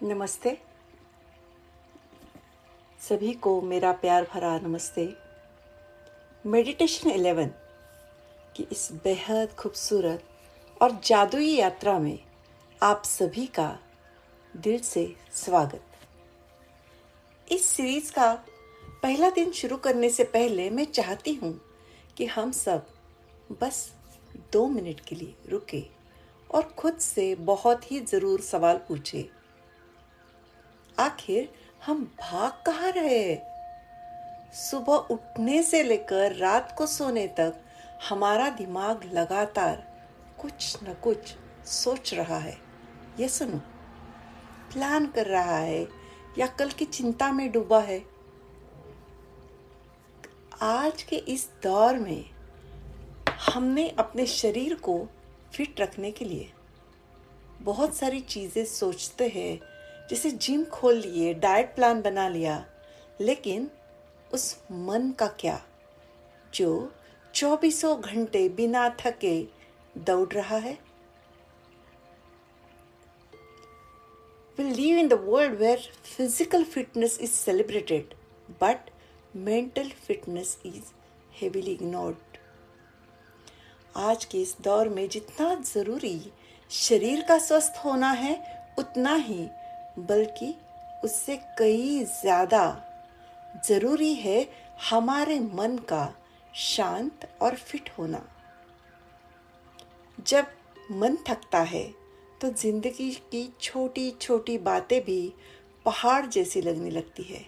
नमस्ते। सभी को मेरा प्यार भरा नमस्ते। मेडिटेशन 11 की इस बेहद खूबसूरत और जादुई यात्रा में आप सभी का दिल से स्वागत। इस सीरीज का पहला दिन शुरू करने से पहले मैं चाहती हूँ कि हम सब बस 2 मिनट के लिए रुके और खुद से बहुत ही ज़रूर सवाल पूछे। आखिर हम भाग कहाँ रहे? सुबह उठने से लेकर रात को सोने तक हमारा दिमाग लगातार कुछ न कुछ सोच रहा है। ये सुनो, प्लान कर रहा है या कल की चिंता में डूबा है। आज के इस दौर में हमने अपने शरीर को फिट रखने के लिए बहुत सारी चीज़ें सोचते हैं, जैसे जिम खोल लिए, डाइट प्लान बना लिया, लेकिन उस मन का क्या जो 24 घंटे बिना थके दौड़ रहा है? We live in the world where physical fitness is celebrated, but mental fitness is heavily ignored. आज के इस दौर में जितना ज़रूरी शरीर का स्वस्थ होना है, उतना ही बल्कि उससे कई ज़्यादा ज़रूरी है हमारे मन का शांत और फिट होना। जब मन थकता है तो जिंदगी की छोटी छोटी बातें भी पहाड़ जैसी लगने लगती है,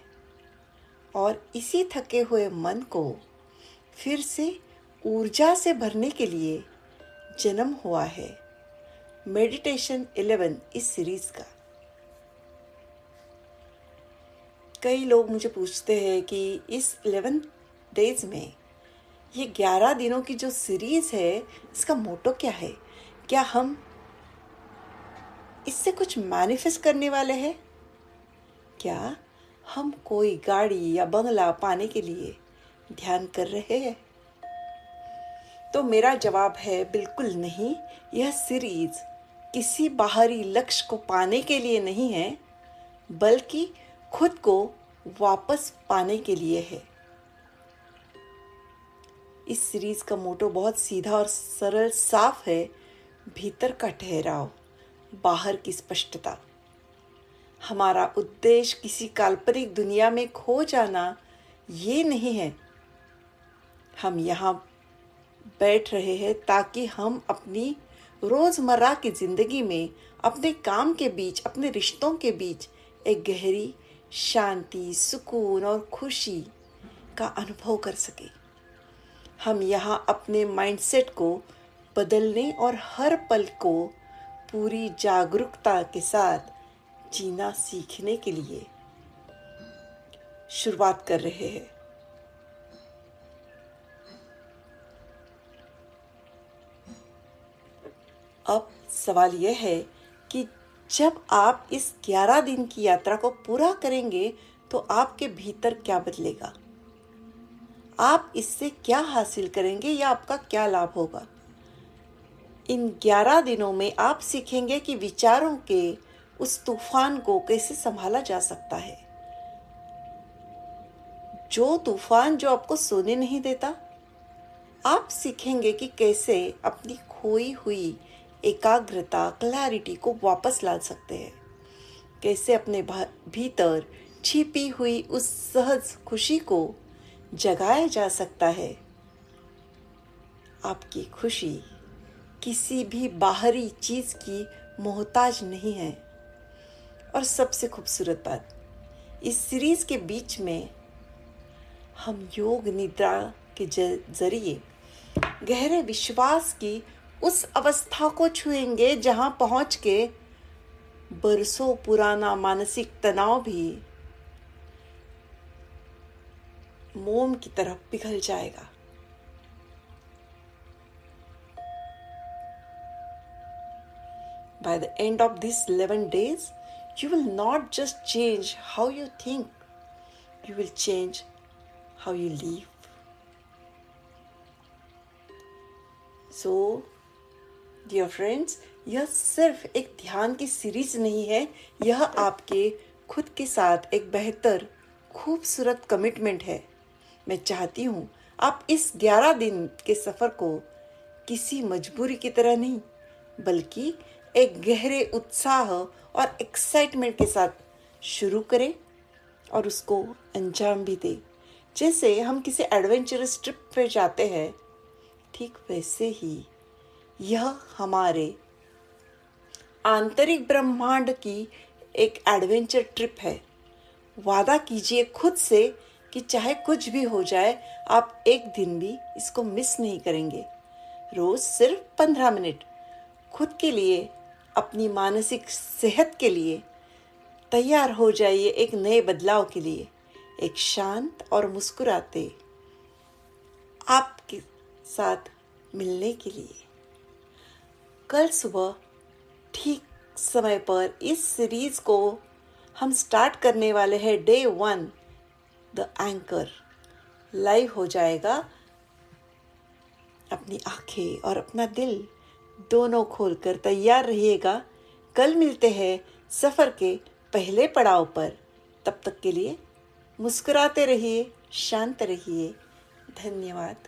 और इसी थके हुए मन को फिर से ऊर्जा से भरने के लिए जन्म हुआ है मेडिटेशन 11 इस सीरीज का। कई लोग मुझे पूछते हैं कि इस 11 डेज में, ये 11 दिनों की जो सीरीज है, इसका मोटो क्या है? क्या हम इससे कुछ मैनिफेस्ट करने वाले हैं? क्या हम कोई गाड़ी या बंगला पाने के लिए ध्यान कर रहे हैं? तो मेरा जवाब है बिल्कुल नहीं। यह सीरीज किसी बाहरी लक्ष्य को पाने के लिए नहीं है, बल्कि खुद को वापस पाने के लिए है। इस सीरीज का मोटो बहुत सीधा और सरल साफ है। भीतर का ठहराव, बाहर की स्पष्टता। हमारा उद्देश्य किसी काल्पनिक दुनिया में खो जाना ये नहीं है। हम यहाँ बैठ रहे हैं ताकि हम अपनी रोज़मर्रा की ज़िंदगी में, अपने काम के बीच, अपने रिश्तों के बीच एक गहरी शांति, सुकून और खुशी का अनुभव कर सके। हम यहाँ अपने माइंडसेट को बदलने और हर पल को पूरी जागरूकता के साथ जीना सीखने के लिए शुरुआत कर रहे हैं। अब सवाल यह है कि जब आप इस 11 दिन की यात्रा को पूरा करेंगे तो आपके भीतर क्या बदलेगा? आप इससे क्या हासिल करेंगे या आपका क्या लाभ होगा? इन 11 दिनों में आप सीखेंगे कि विचारों के उस तूफान को कैसे संभाला जा सकता है, जो तूफान जो आपको सोने नहीं देता। आप सीखेंगे कि कैसे अपनी खोई हुई एकाग्रता, क्लैरिटी को वापस ला सकते हैं, कैसे अपने भीतर छिपी हुई उस सहज खुशी को जगाया जा सकता है। आपकी खुशी किसी भी बाहरी चीज़ की मोहताज नहीं है। और सबसे खूबसूरत बात, इस सीरीज के बीच में हम योग निद्रा के जरिए गहरे विश्वास की उस अवस्था को छुएंगे जहां पहुंच के बरसों पुराना मानसिक तनाव भी मोम की तरह पिघल जाएगा। By the end of these 11 days, you will not just change how you think, you will change how you live. So, dear friends, यह सिर्फ एक ध्यान की सीरीज नहीं है, यह आपके खुद के साथ एक बेहतर खूबसूरत कमिटमेंट है। मैं चाहती हूँ आप इस 11 दिन के सफ़र को किसी मजबूरी की तरह नहीं, बल्कि एक गहरे उत्साह और एक्साइटमेंट के साथ शुरू करें और उसको अंजाम भी दें। जैसे हम किसी एडवेंचरस ट्रिप पे जाते हैं, ठीक वैसे ही यह हमारे आंतरिक ब्रह्मांड की एक एडवेंचर ट्रिप है। वादा कीजिए खुद से कि चाहे कुछ भी हो जाए, आप एक दिन भी इसको मिस नहीं करेंगे। रोज सिर्फ 15 मिनट खुद के लिए, अपनी मानसिक सेहत के लिए तैयार हो जाइए, एक नए बदलाव के लिए, एक शांत और मुस्कुराते आपके साथ मिलने के लिए। कल सुबह ठीक समय पर इस सीरीज को हम स्टार्ट करने वाले हैं। डे 1 द एंकर लाइव हो जाएगा। अपनी आंखें और अपना दिल दोनों खोलकर तैयार रहिएगा। कल मिलते हैं सफ़र के पहले पड़ाव पर। तब तक के लिए मुस्कुराते रहिए, शांत रहिए। धन्यवाद।